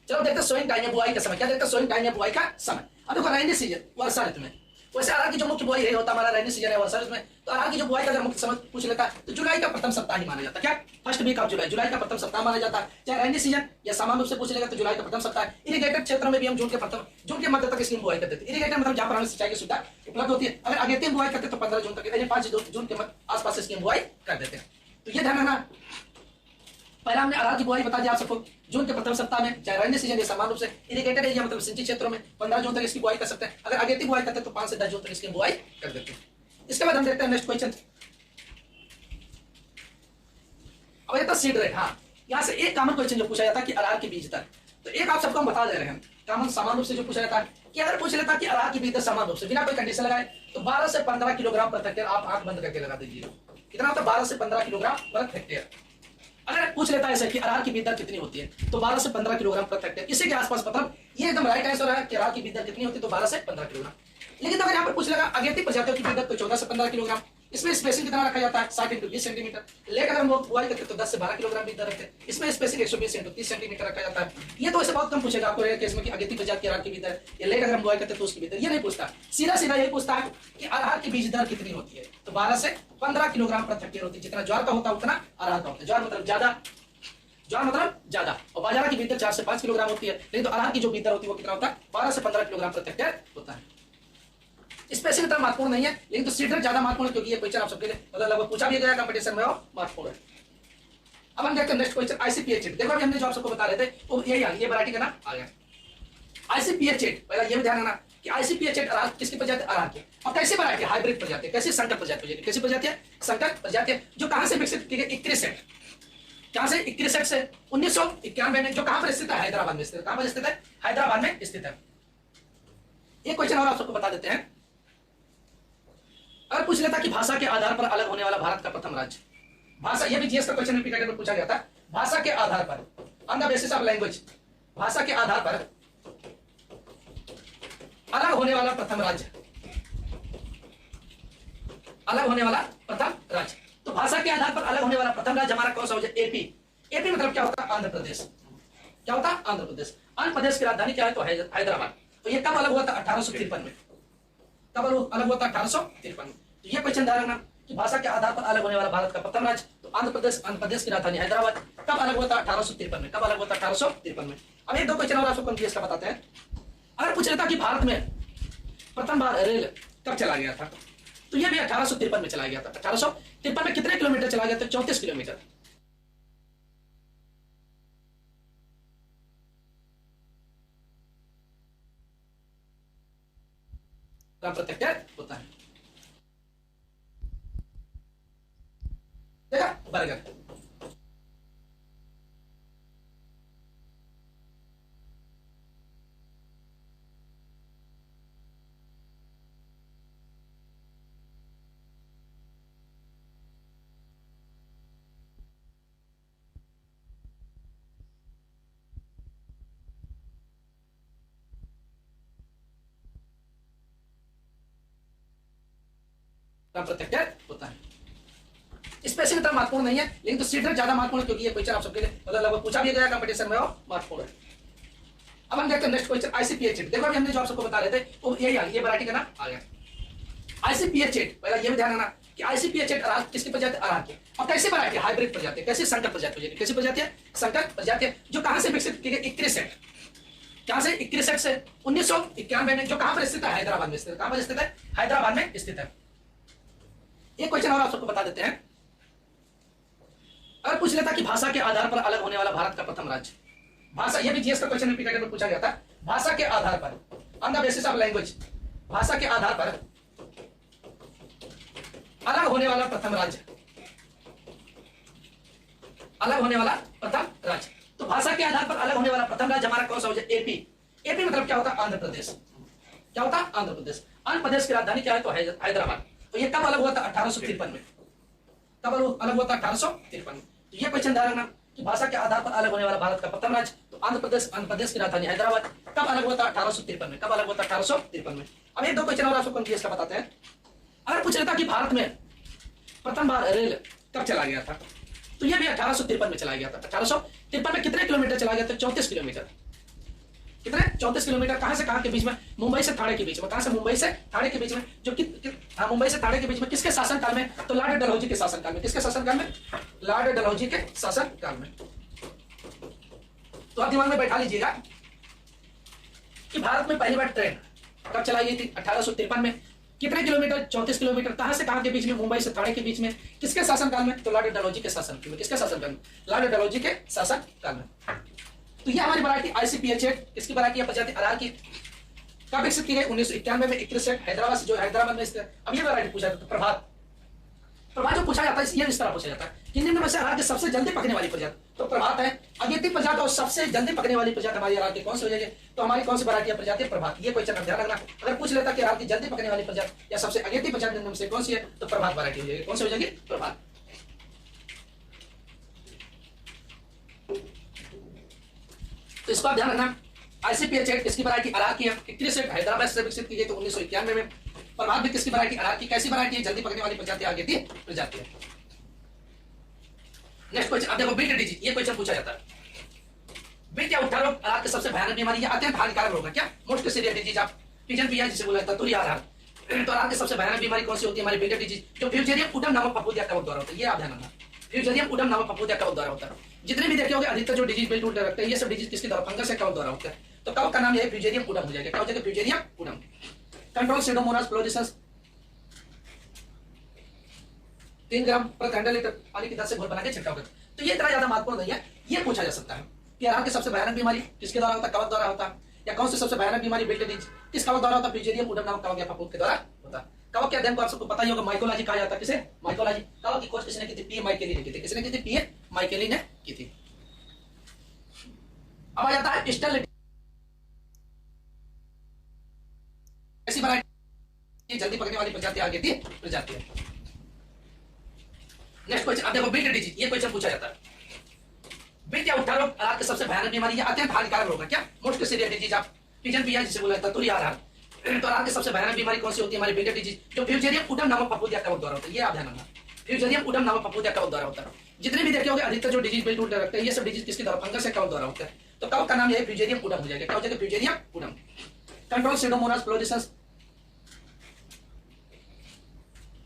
चलो देखते हैं सोइंग टाइम है, बुआई का समय। क्या देखते हैं? सोइंग टाइम है, बुआई का समय। अब देखो रेनी सीजन, वर्षा ऋतु में, वैसे अरहर की जो मुख्य बुआई है होता हमारा रेनी सीजन है, वर्षा ऋतु में। तो अरहर की जो बुआई का अगर मुख्य समय पूछ लेता है तो जुलाई का प्रथम सप्ताह ही माना जाता है। क्या? फर्स्ट वीक ऑफ जुलाई, जुलाई का प्रथम सप्ताह माना जाता है। चाहे रेनी सीजन या सामान्य रूप से पूछ लेगा तो जुलाई का प्रथम सप्ताह। इरिगेटेड क्षेत्र में भी हम जून के मध्य तक इसकी बुआई कर देते हैं। इरिगेटेड मतलब जहां पर हमें सिंचाई की सुविधा उपलब्ध होती है। अगर अगेती बुआई करते तो 15 जून तक, 5 जून के आसपास इसकी बुआई कर देते हैं। तो ये ध्यान रखना। पहला हमने अरहर की बुआई बता दिया आप सबको, जून के प्रथम सप्ताह में, चाहे रेनी सीजन या सामान्य रूप से। इरिगेटेड एरिया मतलब सिंचित क्षेत्रों में 15 जून तक इसकी बुआई कर सकते हैं। अगर अगेती बुआई करते हैं तो 5 से 10 जून तक इसकी बुआई कर देते हैं। इसके बाद हम देखते हैं नेक्स्ट क्वेश्चन। अब ये तो सीड रेट, हाँ यहाँ से एक कॉमन क्वेश्चन जो पूछा जाता है कि अरहर की बीज दर, तो एक आप सबको हम बता दे रहे हैं कॉमन सामान्य रूप से जो पूछा जाता है कि अगर पूछ लेता कि अरहर की बीज दर सामान्य रूप से बिना कोई कंडीशन लगाए तो 12 से 15 किलोग्राम प्रति हेक्टेयर, आप आंख बंद करके लगा दीजिए। कितना होता है? 12 से 15 किलोग्राम प्रति हेक्टेयर। अगर पूछ लेता है ऐसे कि अरहर की बीज दर कितनी होती है, तो 12 से 15 किलोग्राम प्रति हेक्टेयर, इसी के आसपास, मतलब ये एकदम राइट आंसर है कि अरहर की बीज दर कितनी होती है, तो 12 से 15 किलोग्राम। लेकिन अगर यहाँ पर पूछ लेगा अगेती प्रजातियों की बीज दर, तो 14 से 15 किलोग्राम। इसमें स्पेसिंग कितना रखा जाता है, 60 इंटू 20 सेंटीमीटर। लेट अगर हम लोग बुआई करते तो 10 से 12 किलोग्राम बीज दर रखते हैं। इसमें स्पेसिंग 120 इंटू 30 सेंटीमीटर रखा जाता है। ये तो ऐसे बहुत कम पूछेगा आपको केस में कि अगेती प्रजाति की अरहर की बीज दर, या लेट अगर हम बुआई करते तो उसकी बीज दर, ये नहीं पूछता। सीधा सीधा यही पूछता है कि अरहर की बीज दर कितनी होती है, तो 12 से 15 किलोग्राम प्रति हेक्टेयर होती है। जितना ज्वार का होता है उतना अरहर का होता है। ज्वार मतलब ज्यादा, ज्वार मतलब ज्यादा, और बाजरा की बीज दर 4 से 5 किलोग्राम होती है। लेकिन तो अरहर की जो बीज दर होती है वो कितना होता है, 12 से 15 किलोग्राम प्रति हेक्टेयर होता है। स्पेसिंग इतना महत्वपूर्ण नहीं है, लेकिन तो सीड ज्यादा महत्वपूर्ण है, क्योंकि ये क्वेश्चन आप सबके लिए मतलब लगभग पूछा भी गया कंपटीशन में, और महत्वपूर्ण है। अब हम देखते हैं नेक्स्ट क्वेश्चन, आईसीपीएच 8। देखो अभी हमने जो आप सबको बता रहे थे वो यही ये वैरायटी का नाम आ गया आईसीपीएच 8। पहला ये भी ध्यान रखना कि आईसीपीएच 8 अरहर किसकी प्रजाति, अरहर की। और कैसी वैरायटी, हाइब्रिड प्रजाति, कैसी संकर प्रजाति, कैसी प्रजाति है, संकर प्रजाति, जो कहां से विकसित की गई, 21 सेट, कहां से, 21 से 1991 में, जो कहां पर स्थित है, हैदराबाद में स्थित। कहां पर स्थित है, हैदराबाद में स्थित है। एक क्वेश्चन और आप सबको बता देते हैं। अगर पूछ लेता कि भाषा के आधार पर अलग होने वाला भारत का प्रथम राज्य, भाषा, ये भी जीएस का क्वेश्चन रिपीटेड में पूछा गया था। भाषा के आधार पर, on the basis of language, भाषा के आधार पर अलग होने वाला प्रथम राज्य, अलग होने वाला प्रथम राज्य। तो भाषा के आधार पर अलग होने वाला प्रथम राज्य हमारा कौन सा हो जाए, एपी। एपी मतलब क्या होता है, आंध्र प्रदेश। क्या होता है, आंध्र प्रदेश। आंध्र प्रदेश की राजधानी क्या है, तो हैदराबाद। तो ये कब अलग हुआ था, 1853 में। कब अलग हुआ था, 1853 में। तो ये क्वेश्चन ध्यान रखना कि भाषा के आधार पर अलग होने वाला भारत का प्रथम राज्य, तो आंध्र प्रदेश की राजधानी हैदराबाद। कब अलग हुआ था, 1853 में। कब अलग हुआ था, 1853 में। अब एक दो क्वेश्चन और आपको जीएस का बताते हैं। अगर पूछ लेता कि भारत में प्रथम बार रेल कब चला गया था, तो ये भी 1853 में चला गया था। 1853 में कितने किलोमीटर चला गया था, 34 किलोमीटर। प्रत्यक्ष होता है, देखा, बर्गर। प्रत्यक्ष होता है। स्पेसिंग इतना महत्वपूर्ण नहीं है, लेकिन तो सीडर ज्यादा महत्वपूर्ण, क्योंकि ये क्वेश्चन आप सबके लिए मतलब लगभग पूछा भी गया कंपटीशन में, और महत्वपूर्ण है। अब हम देखते हैं नेक्स्ट क्वेश्चन, आईसीपीएच 8। देखो अभी हमने जो आप सबको बता रहे थे वो यही ये वैरायटी का नाम आ गया आईसीपीएच 8। पहला ये भी ध्यान रखना कि आईसीपीएच 8 अरहर किसकी प्रजाति, अरहर की। और कैसी वैरायटी, हाइब्रिड प्रजाति, कैसी संकर प्रजाति, कैसी प्रजाति है, संकर प्रजाति, जो कहां से विकसित की गई, 21 सेट। कहां से, 21 सेट से 1991 में, जो कहां पर स्थित है, हैदराबाद में स्थित। कहां पर स्थित है, हैदराबाद में स्थित है। एक क्वेश्चन और आप सबको बता देते हैं। अगर पूछ लेता कि भाषा के आधार पर अलग होने वाला भारत का प्रथम राज्य, भाषा, ये भी जीएस का क्वेश्चन रिपीटेड में पूछा गया था। भाषा के आधार पर, on the basis of language, भाषा के आधार पर अलग होने वाला प्रथम राज्य, अलग होने वाला प्रथम राज्य। तो भाषा के आधार पर अलग होने वाला प्रथम राज्य हमारा कौन सा हो जाए, एपी। एपी मतलब क्या होता है, आंध्र प्रदेश। क्या होता है, आंध्र प्रदेश। आंध्र प्रदेश की राजधानी क्या है, तो हैदराबाद। तो ये कब अलग हुआ था, 1853 में। कब अलग हुआ था, 1853 में। तो ये क्वेश्चन ध्यान रखना कि भाषा के आधार पर अलग होने वाला भारत का प्रथम राज्य, तो आंध्र प्रदेश की राजधानी हैदराबाद। कब अलग हुआ था, 1853 में। कब अलग हुआ था, 1853 में। अब एक दो क्वेश्चन और आपको जीएस का बताते हैं। अगर पूछ लेता कि भारत में प्रथम बार रेल कब चला गया था, तो ये भी 1853 में चला गया था। 1853 में कितने किलोमीटर चला गया था, 34 किलोमीटर। कितने, 34 किलोमीटर। कहां से कहां के बीच में, मुंबई से थाने के बीच में। कहां से, मुंबई से थाने के बीच में। जो मुंबई से थाने के बीच में किसके शासनकाल में, तो लॉर्ड डलहौजी के शासनकाल में। किसके शासनकाल में, लॉर्ड डलहौजी के शासनकाल में। तो आप दिमाग में बैठा लीजिएगा कि भारत में पहली बार ट्रेन कब चलाई गई थी, 1853 में। कितने किलोमीटर, 34 किलोमीटर। कहां से कहां के बीच में, मुंबई से थाने के बीच में। किसके शासनकाल में, तो लॉर्ड डलहौजी के शासनकाल में। किसके शासनकाल में, लॉर्ड डलहौजी के शासनकाल में। तो ये हमारी वैरायटी आईसीपीएच 8 किसकी वैरायटी है, प्रजाति अरहर की। कब विकसित की गई, 1991 में, 21 सेट, हैदराबाद से, जो हैदराबाद में स्थित। अब ये वैरायटी पूछा जाता है, प्रभात। प्रभात जो पूछा जाता है ये इस तरह पूछा जाता है कि निम्न में से अरहर की सबसे जल्दी पकने वाली प्रजाति, तो प्रभात है। अगेती प्रजाति और सबसे जल्दी पकने वाली प्रजाति हमारी अरहर की कौन सी हो जाएगी, तो हमारी कौन सी वैरायटी प्रजाति, प्रभात। ये क्वेश्चन आप ध्यान रखना। अगर पूछ लेता कि अरहर की जल्दी पकने वाली प्रजाति या सबसे अगेती प्रजाति निम्न में से कौन सी है, तो प्रभात वैरायटी हो जाएगी। कौन सी हो जाएगी, प्रभात। तो इसको आप ध्यान रखना। आईसीपीएच एक्ट किसकी वैरायटी अरार की है, 31 हैदराबाद से विकसित की गई तो 1991 में। प्रभाव भी किसकी वैरायटी अरार की, कैसी वैरायटी है, जल्दी पकने वाली प्रजाति आगे थी प्रजाति है। नेक्स्ट क्वेश्चन, अब देखो बीट डिजीज, ये क्वेश्चन पूछा जाता है। बीट या उठा रोग अरार की सबसे भयानक बीमारी, अत्यंत हानिकारक रोग है। क्या मोस्ट सीरियस डिजीज आप पिजन पिया जिसे बोला जाता है, तुरी आहार। तो अरार की सबसे भयानक बीमारी कौन सी होती है, हमारी बीट डिजीज, जो फ्यूजेरियम उडम नामक फफूंदी या कवक द्वारा होता है। ये आप ध्यान रखना, फ्यूजेरियम उडम नामक फफूंदी या कवक द्वारा होता है। जितने भी देखे होंगे अधिकतर जो डिजीज बिल्ट उल्टे रखते हैं, ये सब डिजीज किसके द्वारा, फंगस या कवक द्वारा होता है। तो कवक का नाम ये फ्यूजेरियम उडम हो जाएगा। क्या हो जाएगा, फ्यूजेरियम उडम। कंट्रोल सीडोमोनास फ्लोरोसेंस 3 ग्राम प्रति 100 लीटर पानी की दर से घोल बना के छिड़काव करते। तो ये इतना ज्यादा महत्वपूर्ण नहीं है, ये पूछा जा सकता है कि अरार की सबसे भयानक बीमारी किसके द्वारा होता है, कवक द्वारा होता है। या कौन सी सबसे भयानक बीमारी बिल्ट डिजीज किस कवक द्वारा होता है, फ्यूजेरियम उडम नामक कवक या फफूंद के द्वारा होता है। कवक के अध्ययन को आप सबको पता ही होगा, माइकोलॉजी कहा जाता है। किसे, माइकोलॉजी। कवक की खोज किसने की थी, पी माइकेली ने की थी। किसने की थी, पी माइकेली ने की थी। अब आ जाता है स्टेरिलिटी, ऐसी वैरायटी जल्दी पकने वाली प्रजाति आगे थी प्रजाति है। नेक्स्ट क्वेश्चन, अब देखो बीट डिजीज, ये क्वेश्चन पूछा जाता है। बीट या उठा रोग अरार की सबसे भयानक बीमारी, अत्यंत हानिकारक रोग है। क्या मोस्ट सीरियस डिजीज आप पिजन पिया जिसे बोला जाता है, तुरी आहार। तो अरार की सबसे भयानक बीमारी कौन सी होती है, हमारी बीट डिजीज, जो फ्यूजेरियम उडम नामक फफूंदी या कवक द्वारा होता है। ये आप ध्यान रखना, फ्यूजेरियम उडम नामक फफूंदी या कवक द्वारा होता है। जितने भी देखे होंगे अधिकतर जो डिजीज बिल्ट उल्टे रखते हैं, ये सब डिजीज किसके द्वारा, फंगस या कवक द्वारा होता है। तो कवक का नाम ये फ्यूजेरियम उडम हो जाएगा। क्या हो जाएगा, फ्यूजेरियम उडम। कंट्रोल सीडोमोनास फ्लोरोसेंस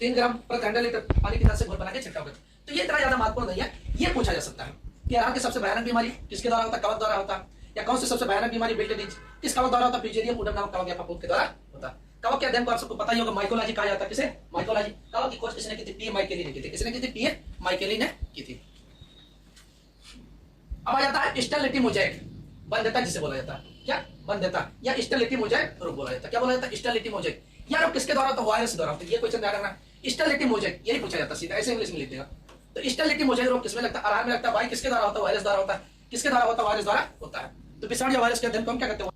3 ग्राम प्रति 100 लीटर पानी की दर से घोल बना के छिड़काव करते। तो ये इतना ज्यादा महत्वपूर्ण नहीं है, ये पूछा जा सकता है कि अरार की सबसे भयानक बीमारी किसके द्वारा होता है, कवक द्वारा होता है। या कौन सी सबसे भयानक बीमारी बिल्ट डिजीज किस कवक द्वारा होता है, फ्यूजेरियम उडम नामक कवक या फफूंद के द्वारा होता है। कवक के अध्ययन को आप सबको पता ही होगा, माइकोलॉजी कहा जाता है। किसे, माइकोलॉजी। कवक की खोज किसने की थी, पी माइकेली ने की थी। किसने की थी, पी माइकेली ने की थी। अब आ जाता है स्टेरिलिटी मोजाइक, बंध्यता जिसे बोला जाता है। क्या, बंध्यता या स्टेरिलिटी मोजाइक रोग बोला जाता है। क्या बोला जाता है, स्टेरिलिटी मोजाइक। या रोग किसके द्वारा होता है, वायरस द्वारा होता है। ये क्वेश्चन ध्यान रखना, स्टेरिलिटी मोजाइक यही पूछा जाता है सीधा, ऐसे इंग्लिश में लिख देगा। तो स्टेरिलिटी मोजाइक रोग किसमें लगता है, अरार में लगता है। भाई किसके द्वारा होता है, वायरस द्वारा होता है। किसके द्वारा होता है, वायरस द्वारा होता है। तो विषाणु या वायरस के अध्ययन को हम क्या कहते हैं,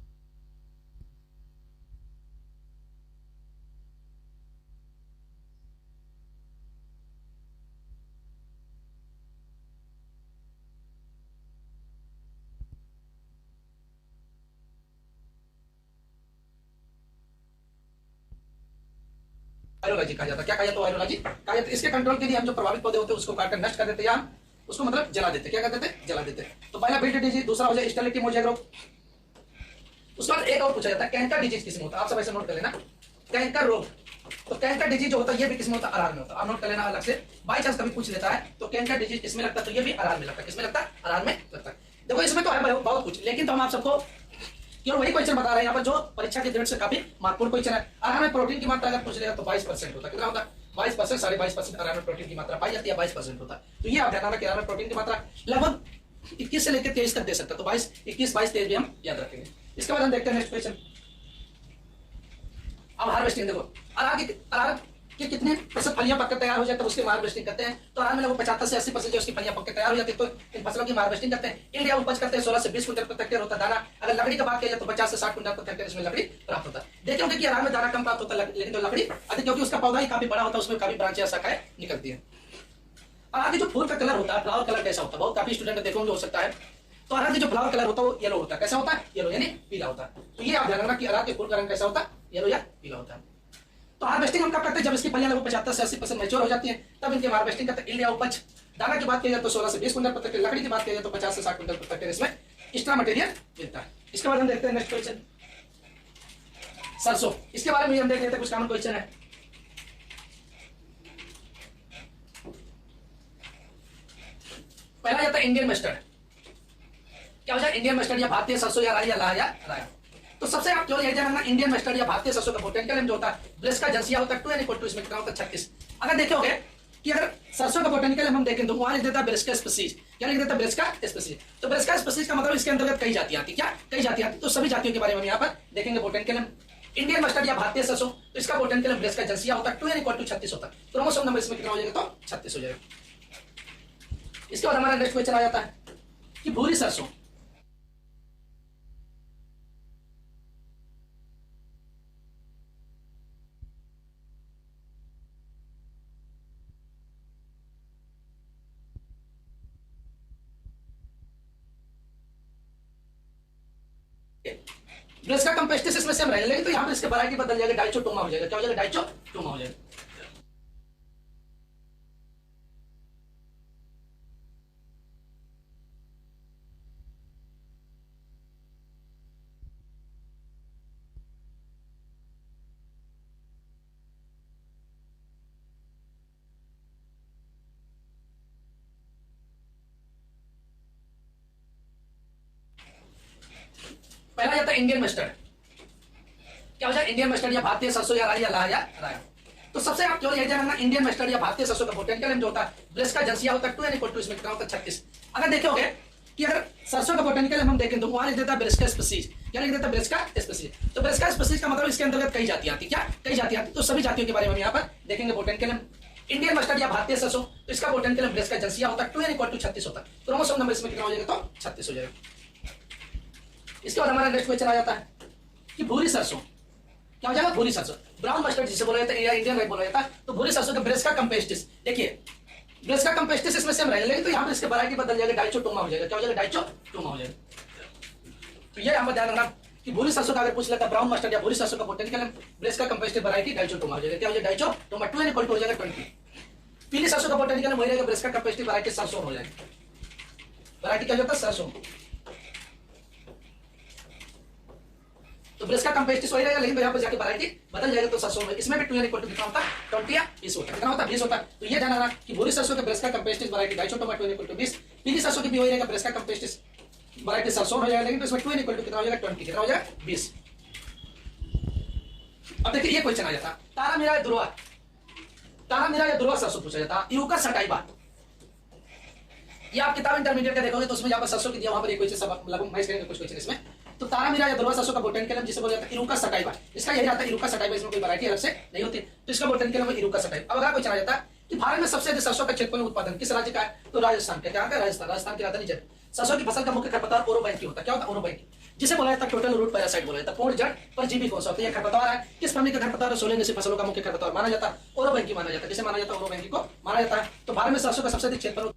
वायरोलॉजी कहा जाता है। क्या कहा जाता है, वायरोलॉजी कहा जाता है। इसके कंट्रोल के लिए हम जो प्रभावित पौधे होते हैं उसको काटकर नष्ट कर देते हैं, या उसको मतलब जला देते। क्या कर देते, जला देते। तो पहला बीट डिजीज, दूसरा हो जाए स्टेरिलिटी मोजाइक रोग। उसके बाद एक और पूछा जाता है, कैंकर डिजीज किसमें होता है। आप सब ऐसे नोट कर लेना, कैंकर रोग। तो कैंकर डिजीज जो होता है ये भी किसमें होता है, अरार में होता है। आप नोट कर लेना अलग से, बाई चांस कभी पूछ लेता है तो कैंकर डिजीज किसमें लगता है, तो ये भी अरार में लगता है। किसमें लगता है, अरार में लगता है। देखो इसमें तो है बहुत कुछ, लेकिन तो हम आप सबको केवल वही क्वेश्चन बता रहे हैं यहाँ पर जो परीक्षा के दृष्टि से काफी महत्वपूर्ण क्वेश्चन है। अरार में प्रोटीन की मात्रा अगर पूछ लेगा तो 22% होता है। कितना होता है, 22%, 22.5% अरार में प्रोटीन की मात्रा पाई जाती है, 22% होता है। तो ये आप ध्यान रखना कि अरार में प्रोटीन की मात्रा लगभग 21 से लेकर 23 तक दे सकता है। तो 22, 21, 22, 23 भी हम याद रखेंगे। इसके बाद हम देखते हैं नेक्स्ट क्वेश्चन। अब हार्वेस्टिंग देखो, अरार के कितने प्रतिशत फलियां पककर तैयार हो जाते हैं, उसकी हार्वेस्टिंग करते हैं। तो अरार में लगभग 75 से 80% जो उसकी फलियां पककर तैयार हो जाती है। तो इन फसलों की हार्वेस्टिंग करते हैं। इंडिया उपज करते हैं 16 से 20 क्विंटल प्रति हेक्टेयर होता है दाना। अगर लकड़ी की बात किया जाए तो 50 से 60 क्विंटल प्रति हेक्टेयर इसमें लकड़ी प्राप्त होता है। देखिए होंगे कि अरार में दाना कम प्राप्त होता है, लेकिन तो लकड़ी अधिक, क्योंकि उसका पौधा ही काफी बड़ा होता है, उसमें काफी ब्रांचें शाखाएं निकलती है। अरार के जो फूल का कलर होता है, फ्लावर कलर कैसा होता है, बहुत काफी स्टूडेंट देखोगे हो सकता है। तो अरार के जो फ्लावर कलर होता है वो येलो होता है। कैसा होता है, येलो यानी पीला होता है। तो ये आप ध्यान रखना कि अरार के फूल का रंग कैसा होता है, येलो या पीला होता है। तो हार्वेस्टिंग हम कब करते हैं, जब इसकी फलियां लगभग 75 से 80% मैच्योर हो जाती हैं, तब इनकी हार्वेस्टिंग करते हैं। इंडिया उपज दाना की बात की जाए तो 16 से 20 क्विंटल प्रति हेक्टेयर, लकड़ी की बात की जाए तो 50 से 60 क्विंटल प्रति हेक्टेयर इसमें एक्स्ट्रा मटेरियल मिलता है। इसके बाद हम देखते हैं नेक्स्ट क्वेश्चन, सरसों। इसके बारे में हम देख लेते हैं, कुछ कॉमन क्वेश्चन है। पहला जाता है इंडियन मस्टर्ड। क्या हो जाए, इंडियन मस्टर्ड या भारतीय सरसों या राई या लाह या राय। तो सबसे आप केवल यही जानना, इंडियन मस्टर्ड या भारतीय सरसों का बोटेनिकल जो होता है, ब्रेस्का जंसिया होता है 2 यानी इसमें कितना होता है 36। अगर देखोगे कि अगर सरसों का बोटेनिकल हम देखें तो वहां लिख देता है ब्रेस्का स्पीसीज, क्या लिख देता है, ब्रेस्का स्पीसीज। तो ब्रेस्का स्पीसीज का मतलब इसके अंतर्गत कई जातियां आती, क्या कई जातियां आती। तो सभी जातियों के बारे में हम यहाँ पर देखेंगे बोटेनिकल। इंडियन मस्टर्ड या भारतीय सरसों, तो इसका बोटेनिकल ब्रेस्का जंसिया होता है 2 यानी 36 होता है। क्रोमोसोम नंबर इसमें कितना हो जाएगा, तो 36 हो जाएगा। इसके बाद हमारा नेक्स्ट क्वेश्चन आ जाता है कि भूरी सरसों। ब्रेस्का कंपेस्टिस इसमें सेम रहेगा, लेकिन तो यहाँ पर इसके वैरायटी बदल जाएगा, डाइचोटोमा हो जाएगा। क्या हो जाएगा? डाइचोटोमा हो जाएगा। पहला जाता है इंडियन मस्टर्ड। क्या हो जाए? इंडियन मस्टर्ड या भारतीय सरसों या राई या लाह या राय। तो सबसे आप केवल ये जानना, इंडियन मस्टर्ड या भारतीय सरसों का बोटेनिकल नेम जो होता है, ब्रेस्का जंसिया होता है, 2 n = इसमें कितना होता है? 36। अगर देखोगे कि अगर सरसों का बोटेनिकल नेम हम देखें तो वहां लिख देता है ब्रेस्का स्पीसीज। क्या लिख देता है? ब्रेस्का स्पीसीज। तो ब्रेस्का स्पीसीज का मतलब इसके अंतर्गत कई जातियां आती। क्या कई जातियां आती? तो सभी जातियों के बारे में हम यहाँ पर देखेंगे बोटेनिकल नेम। इंडियन मस्टर्ड या भारतीय सरसों, तो इसका बोटेनिकल नेम ब्रेस्का जंसिया होता है, 2 n = 36 होता है। क्रोमोसोम नंबर इसमें कितना हो जाएगा? तो 36 हो जाएगा। इसके बाद हमारा नेक्स्ट क्वेश्चन आ जाता है कि भूरी सरसों। क्या हो जाएगा? भूरी सरसों, ब्राउन मस्टर्ड जिसे बोला जाता है या इंडियन राई बोला जाता है। तो भूरी सरसों का ब्रेस्का कंपेस्टिस, देखिए ब्रेस्का कंपेस्टिस इसमें सेम रहेगा, लेकिन तो यहाँ पर इसके वैरायटी बदल जाएगा, डाइचोटोमा हो जाएगा। क्या हो जाएगा? डाइचोटोमा हो जाएगा। तो ये हमें ध्यान रखना कि भूरी सरसों का अगर पूछ लेता है ब्राउन मस्टर्ड या भूरी सरसों का बोटेनिकल नेम ब्रेस्का कंपेस्टिस वैरायटी डाइचोटोमा हो जाएगा। क्या हो जाएगा? डाइचोटोमा, 2 n = हो जाएगा 20। पीली सरसों का बोटेनिकल नेम वही रहेगा, ब्रेस्का कंपेस्टिस वैरायटी सरसों हो जाएगा। वैरायटी क्या होता है? सरसों। तो ब्रेस्का कंपेस्टिस वही रहेगा, लेकिन यहाँ पर जाके वैरायटी बदल जाएगा, तो सरसों में इसमें भी 2 n = कितना होता है? 20 या 20 होता है। कितना होता है? 20 होता है। तो ये ध्यान रखना कि भूरी सरसों के ब्रेस्का कंपेस्टिस वैरायटी डाइचोटोमा, 2 n = 20। पीली सरसों की भी वही रहेगा, ब्रेस्का कंपेस्टिस वैरायटी सरसों हो जाएगा, लेकिन इसमें 2 n = कितना हो जाएगा? 20। कितना हो जाएगा? 20। अब देखिए ये क्वेश्चन आ जाता, तारा मीरा या दुर्वा, तारा मीरा या दुर्वा सरसों पूछा जाता। यूका सटाइवा, ये आप किताब इंटरमीडिएट का देखोगे तो उसमें जहां पर सरसों की दिया वहां पर एक क्वेश्चन सब लगभग मैच करेंगे कुछ क्वेश्चन इसमें। तो तारा मीरा या दुर्वा सरसों का बोटेनिकल नेम जिसे बोला जाता है इरूका सटाइवा, इसका यही आता है इरूका सटाइवा। इसमें कोई वैरायटी अलग से नहीं होती, तो इसका बोटेनिकल नेम इरूका सटाइवा। अब अगला क्वेश्चन आ जाता है कि भारत में सबसे अधिक सरसों का क्षेत्रफल उत्पादन किस राज्य का है? तो राजस्थान का। क्या है? राजस्थान। राजस्थान की राजधानी जयपुर। सरसों की फसल का मुख्य खरपतवार ओरोबैंकी होता है। क्या होता है? ओरोबैंकी, जिसे बोला जाता है टोटल रूट पैरासाइट बोला जाता है। पूर्ण जड़ परजीवी कौन सा होता है? खरपतवार है। किस फैमिली का खरपतवार? सोलेनेसी फसलों का मुख्य खरपतवार माना जाता है, ओरोबैंकी माना जाता है। किसे माना जाता है? ओरोबैंकी को माना जाता है। तो भारत में सरसों का सबसे अधिक क्षेत्रफल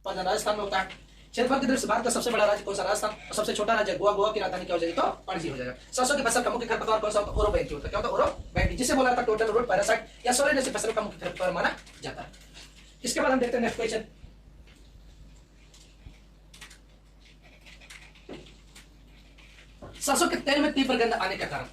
राजस्थान में होता है। क्षेत्रफल की दृष्टि से भारत का सबसे बड़ा राज्य कौन सा? राजस्थान। और सबसे छोटा राज्य गोवा। गोवा की राजधानी क्या हो जाएगी? तो पणजी हो जाएगा। सरसों की फसल का मुख्य खरपतवार कौन सा होता है? ओरोबैंकी होता है। क्या होता है? ओरोबैंकी, जिसे बोला जाता है टोटल रूट पैरासाइट या सोलेनेसी फसलों का मुख्य खरपतवार माना जाता है। इसके बाद हम देखते हैं नेक्स्ट क्वेश्चन। सरसों के तेल में तीव्र गंध आने का कारण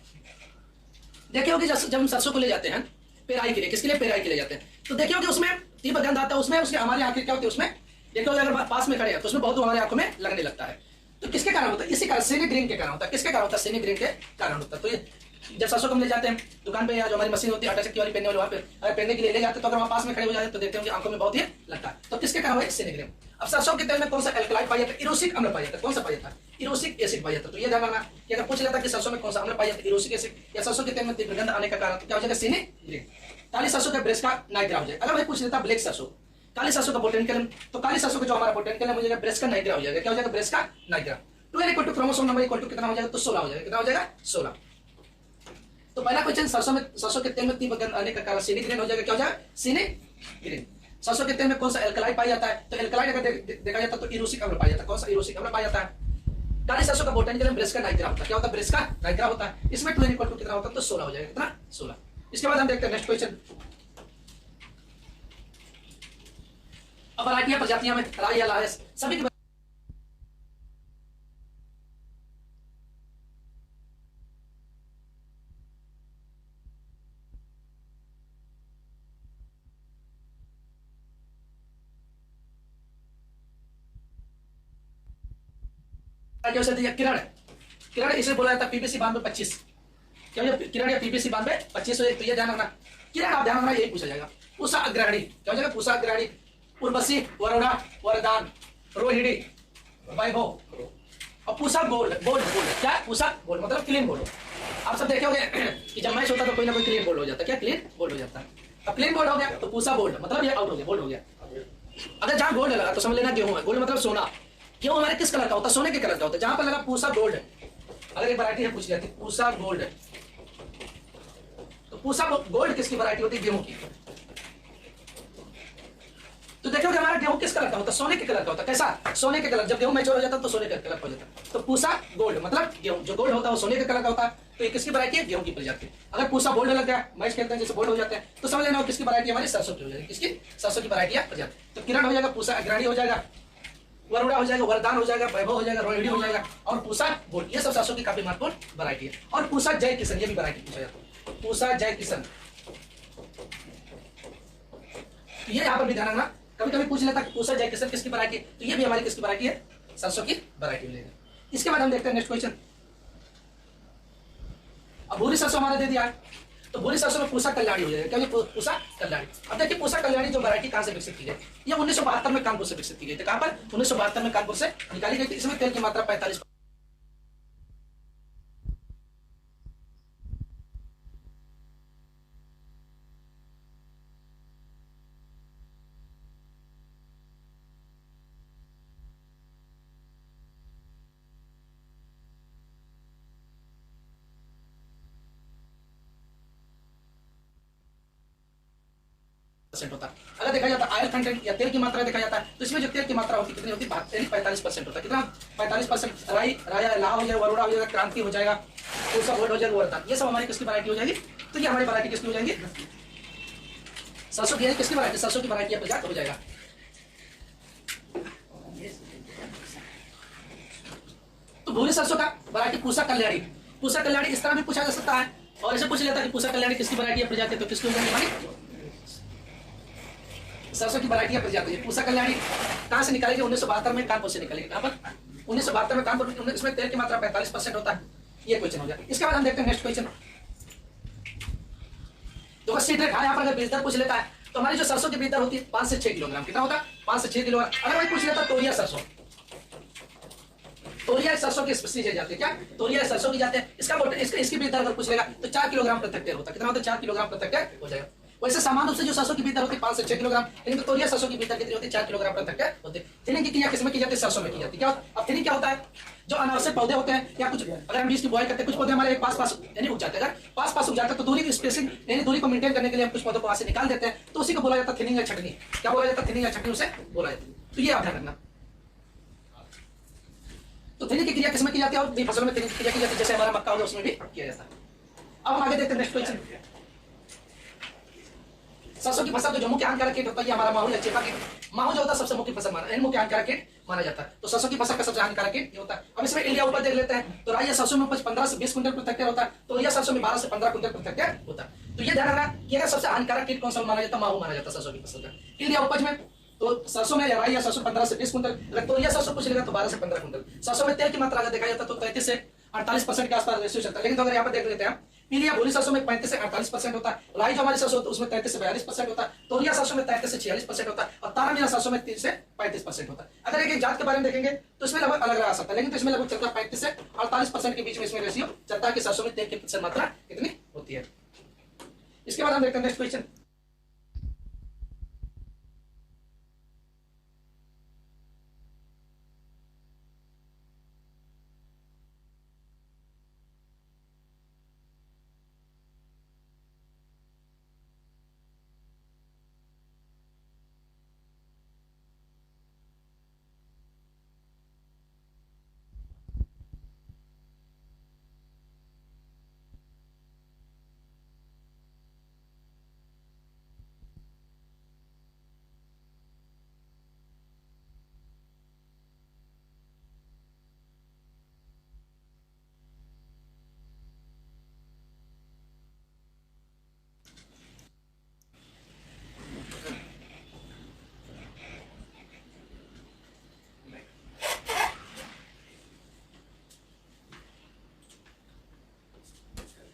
देखिए होगी, जब हम सरसों को ले जाते हैं पेराई के लिए, किसके लिए? पेराई के लिए जाते हैं, तो देखिए होगी उसमें तीव्र गंध आता है। उसमें उसके हमारी आंखें क्या होती है? उसमें देखो अगर पास में खड़े हैं तो उसमें बहुत हमारी आंखों में लगने लगता है। तो किसके कारण होता है? इसी कारण सिनेग्रीन के कारण होता है। किसके कारण होता है? सिनेग्रीन के कारण होता है। तो ये जब सरसों को हम ले जाते हैं दुकान पे या जो हमारी मशीन होती है आटा चक्की वाली पहनने वाली, वहां पे अगर पहनने के लिए ले जाते हैं तो अगर वहां पास में खड़े हो जाते हैं तो देखते हैं कि आंखों में बहुत ही लगता है। तो किसके कारण है? सिनेग्रीन। अब सरसों के तेल में कौन सा एल्कलाइड पाया जाता है? इरोसिक अम्ल पाया जाता है। कौन सा पाया जाता है? इरोसिक एसिड पाया जाता है। तो ये ध्यान रखना कि अगर पूछ लेता है कि सरसों में कौन सा अम्ल पाया जाता है, इरोसिक एसिड या सरसों के तेल में तीव्र गंध आने का कारण, तो क्या हो जाएगा? सिनेग्रीन। काली सरसों का ब्रेस्का नाइग्रा हो जाएगा। अगर मैं पूछ लेता ब्लैक सरसों, काली सरसों का बोटेनिकल नेम, तो काली सरसों का जो हमारा बोटेनिकल नेम हो जाएगा ब्रेस्का नाइग्रा हो जाएगा। क्या हो जाएगा? ब्रेस्का नाइग्रा। 2 n = क्रोमोसोम नंबर = कितना हो जाएगा? तो 16 हो जाएगा। कितना हो जाएगा? 16। तो पहला क्वेश्चन, सरसों के तेल में तीव्र गंध आने का कारण सिनेग्रीन हो जाएगा। क्या हो जाएगा? सिनेग्रीन। सरसों के तेल में कौन सा एल्कलाइड पाया जाता है? तो एल्कलाइड अगर देखा जाता है तो इरोसिक अम्ल पाया जाता है। कौन सा? इरोसिक अम्ल पाया जाता है। काली सरसों का बोटेनिकल नेम ब्रेस्का नाइग्रा होता है। क्या होता है? ब्रेस्का नाइग्रा होता है। इसमें 2 n = कितना होता है? तो 16 हो जाएगा। कितना? 16। इसके बाद हम देखते हैं नेक्स्ट क्वेश्चन। अब वैरायटियां प्रजातियां में राई या लाह सभी की किरण। किरण इसे बोला जाता है पीपीसी 9225। क्या किरण या पीपीसी 9225 हो जाए। तो ये ध्यान रखना, किरण आप ध्यान रखना, यही पूछा जाएगा। पूषा अग्रहणी क्या हो जाएगा? पूषा अग्रहणी, उर्वशी, वरुणा, वरदान, रोहिणी, वैभव और पूषा गोल्ड। गोल्ड गोल्ड क्या? पूषा गोल्ड मतलब क्लीन गोल्ड। आप सब देखे होंगे कि जब मैच होता तो कोई ना कोई क्लीन गोल्ड हो जाता है। क्या? क्लीन गोल्ड हो जाता है। अब क्लीन गोल्ड हो गया तो पूषा गोल्ड मतलब ये आउट हो गया, गोल्ड हो गया। अगर जहां गोल्ड लगा तो समझ लेना गेहूं है। गोल्ड मतलब सोना। गेहूं हमारे किस कलर का होता है? सोने के कलर का होता है। जहां पर लगा पूषा गोल्ड अगर एक वैरायटी है पूछ लिया पूसा गोल्ड, तो पूसा गोल्ड किसकी वैरायटी होती है? गेहूं की। तो देखोगे हमारा गेहूं किस कलर का होता है? सोने के कलर का होता है। कैसा? सोने के कलर। जब गेहूं मैच्योर हो जाता है तो सोने के कलर हो जाता है। तो पूसा गोल्ड मतलब गेहूं जो गोल्ड होता है वो सोने के कलर का होता है। तो ये किसकी वैरायटी है? गेहूं की प्रजाति। अगर पूसा गोल्ड लग गया, मैच खेलते हैं जैसे गोल्ड हो जाते हैं, तो समझ लेना किसकी वैरायटी हमारी? सरसों की हो जाएगी। किसकी? सरसों की वैरायटी है प्रजाति। तो किरण हो जाएगा, पूसा अग्रणी हो जाएगा, वरुणा हो जाएगा, वरदान हो जाएगा, वैभव हो जाएगा, रोहिणी हो जाएगा, और पूसा गोल्ड। ये सब सरसों की काफी महत्वपूर्ण वैरायटी है। और पूसा जय किशन, ये भी वैरायटी पूछा जाता है। पूसा जय किशन, ये यहाँ पर भी ध्यान रखना, कभी कभी पूछ लेता कि पूसा जय किशन किसकी वैरायटी है, तो ये भी हमारी किसकी वैरायटी है? सरसों की वैरायटी मिलेगा। इसके बाद हम देखते हैं नेक्स्ट क्वेश्चन। अब भूरी सरसों हमारा दे दिया है, तो भूरी सरसों में पूसा कल्याणी हो जाएगा। क्या? पूसा कल्याणी। अब देखिए पूसा कल्याणी जो वैरायटी कहां से विकसित की गई? ये 1972 में कानपुर से विकसित की गई थी। कहां पर? 1972 में कानपुर से निकाली गई थी। इसमें तेल की मात्रा 45। होता है। अगर देखा जाता है ऑयल कंटेंट या तेल की मात्रा देखा जाता है, तो इसमें जो तेल की मात्रा होती है कितनी होती है? 45% होता है। कितना? 45%। राई, राया, ला हो जाएगा, वरुणा हो जाएगा, क्रांति हो जाएगा, पूसा गोल्ड हो जाएगा, वरदान। ये सब हमारी किसकी वैरायटी हो जाएगी? तो ये हमारी वैरायटी किसकी हो जाएगी? सरसों की। किसकी वैरायटी? सरसों की वैरायटी प्रजात हो जाएगा। तो भूरी सरसों का वैरायटी पूसा कल्याणी। पूसा कल्याणी इस तरह भी पूछा जा सकता है, और ऐसे पूछ लेता है कि पूसा कल्याणी किसकी वैरायटी प्रजाति, तो किसकी हो जाएगी हमारी? सरसों की वैरायटी प्रजाति है। पूसा कल्याणी कहां से निकालेगी? 1972 में कानपुर से निकालेगी। कहां पर? 1972 में कानपुर। इसमें तेल की मात्रा 45% होता है। ये क्वेश्चन हो गया। इसके बाद हम देखते हैं नेक्स्ट क्वेश्चन। तो सीट रेट यहाँ पर अगर बीज दर पूछ लेता है, तो हमारी जो सरसों की बीज दर होती है 5 से 6 किलोग्राम। कितना होता है? 5 से 6 किलोग्राम। अगर वही पूछ लेता तोरिया सरसों, तोरिया सरसों की स्पीसीज जाती है। क्या? तोरिया सरसों की जाते हैं। इसकी बीज दर अगर पूछ लेगा तो 4 किलोग्राम प्रति हेक्टेयर होता है। कितना होता है? 4 किलोग्राम प्रति हेक्टेयर हो जाएगा। वैसे सामान्य रूप से जो सरसों की बीज दर होती है 5 से 6 किलोग्राम, लेकिन तो तोरिया सरसों की बीज दर कितनी होती है? 4 किलोग्राम प्रति हेक्टेयर होती है। थिनिंग की क्रिया किसमें की जाती है? सरसों में की जाती है। क्या? अब थिनिंग क्या होता है? जो अनावश्यक पौधे होते हैं या कुछ, अगर हम बीज की बुआई करते हैं, कुछ पौधे हमारे पास यानी उग जाते हैं। अगर पास उग जाते हैं तो दूरी की स्पेसिंग यानी दूरी को मेंटेन करने के लिए हम कुछ पौधों को वहां से निकाल देते हैं, तो उसी को बोला जाता है थिनिंग या छटनी। क्या बोला जाता है? थिनिंग या छटनी उसे बोला जाता है। तो ये आप ध्यान रखना। तो थिनिंग की क्रिया किसमें की जाती है? और फसलों में थिनिंग की क्रिया की जाती है, जैसे हमारा मक्का होगा उसमें भी किया जाता है। अब हम आगे देखते हैं नेक्स्ट क्वेश्चन। सरसों की फसल जो मुख्य हानिकारक कीट होता है हमारा माहू या चेपा कीट। माहू जो होता है सबसे मुख्य फसल मुख्य हानिकारक कीट माना जाता है। तो सरसों की फसल का सबसे हानिकारक कीट ये होता है। अब इसमें इंडिया उपज देख लेते हैं। तो राई सरसों में उपज 15 से 20 क्विंटल प्रति हेक्टेयर होता है। तो यह सरसों में 12 से 15 क्विंटल प्रति हेक्टेयर होता है। तो ये ध्यान रखना कि अगर सबसे हानिकारक कीट कौन सा माना जाता है? माहू माना जाता है सरसों की फसल का। इंडिया उपज में तो सरसों में राई या सरसों 15 से 20 क्विंटल, अगर तो यह सरसों पूछ लेगा तो 12 से 15 क्विंटल। सरसों में तेल की मात्रा अगर देखा जाता तो 33 से 48% के आसपास रेशियो चलता है। लेकिन तो अगर यहाँ पर देख लेते हैं पीली या भूरी सरसों में 35 से 48% होता है। राई जो हमारी सरसों होता है उसमें 33 से 42% होता है। तोरिया सरसों में 33 से 46% होता है। और तारा मीरा सरसों में 30 से 35% होता है। अगर एक जात के बारे में देखेंगे तो इसमें लगभग अलग आ सकता है, लेकिन तो इसमें लगभग चलता है 35 से 48% के बीच में इसमें रेशियो चलता है कि सरसों में तेल की प्रतिशत मात्रा कितनी होती है। इसके बाद हम देखते हैं नेक्स्ट क्वेश्चन।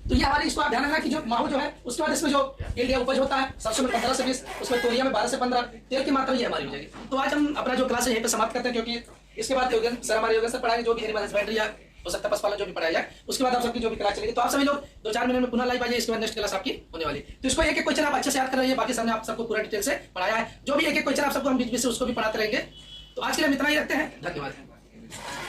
तो ये हमारी इसको आप ध्यान रखना कि जो माहू जो है उसके बाद इसमें जो इंडिया उपज होता है सरसों में 15 से 20, उसमें तोरिया में 12 से 15, तेल की मात्रा ये हमारी हो जाएगी। तो आज हम अपना जो क्लास है यहीं पे समाप्त करते हैं, क्योंकि इसके बाद सर हमारे योगेश सर पढ़ाएंगे जो भी एनिमल हस्बेंड्री या हो सकता है पशुपालन जो भी पढ़ाया जाए। उसके बाद आप सबकी जो भी क्लास चलेगी, तो आप सभी लोग 2-4 मिनट में पुनः लाइव आइए। इसके बाद नेक्स्ट क्लास आपकी होने वाली। तो इसको एक क्वेश्चन आप अच्छे से याद कर रही है। बाकी सर ने आप सबको पूरा डिटेल से पढ़ाया है। जो भी एक क्वेश्चन आप सबको हम बीच बीच से उसको भी पढ़ाते रहेंगे। तो आज के लिए हम इतना ही रखते हैं। धन्यवाद।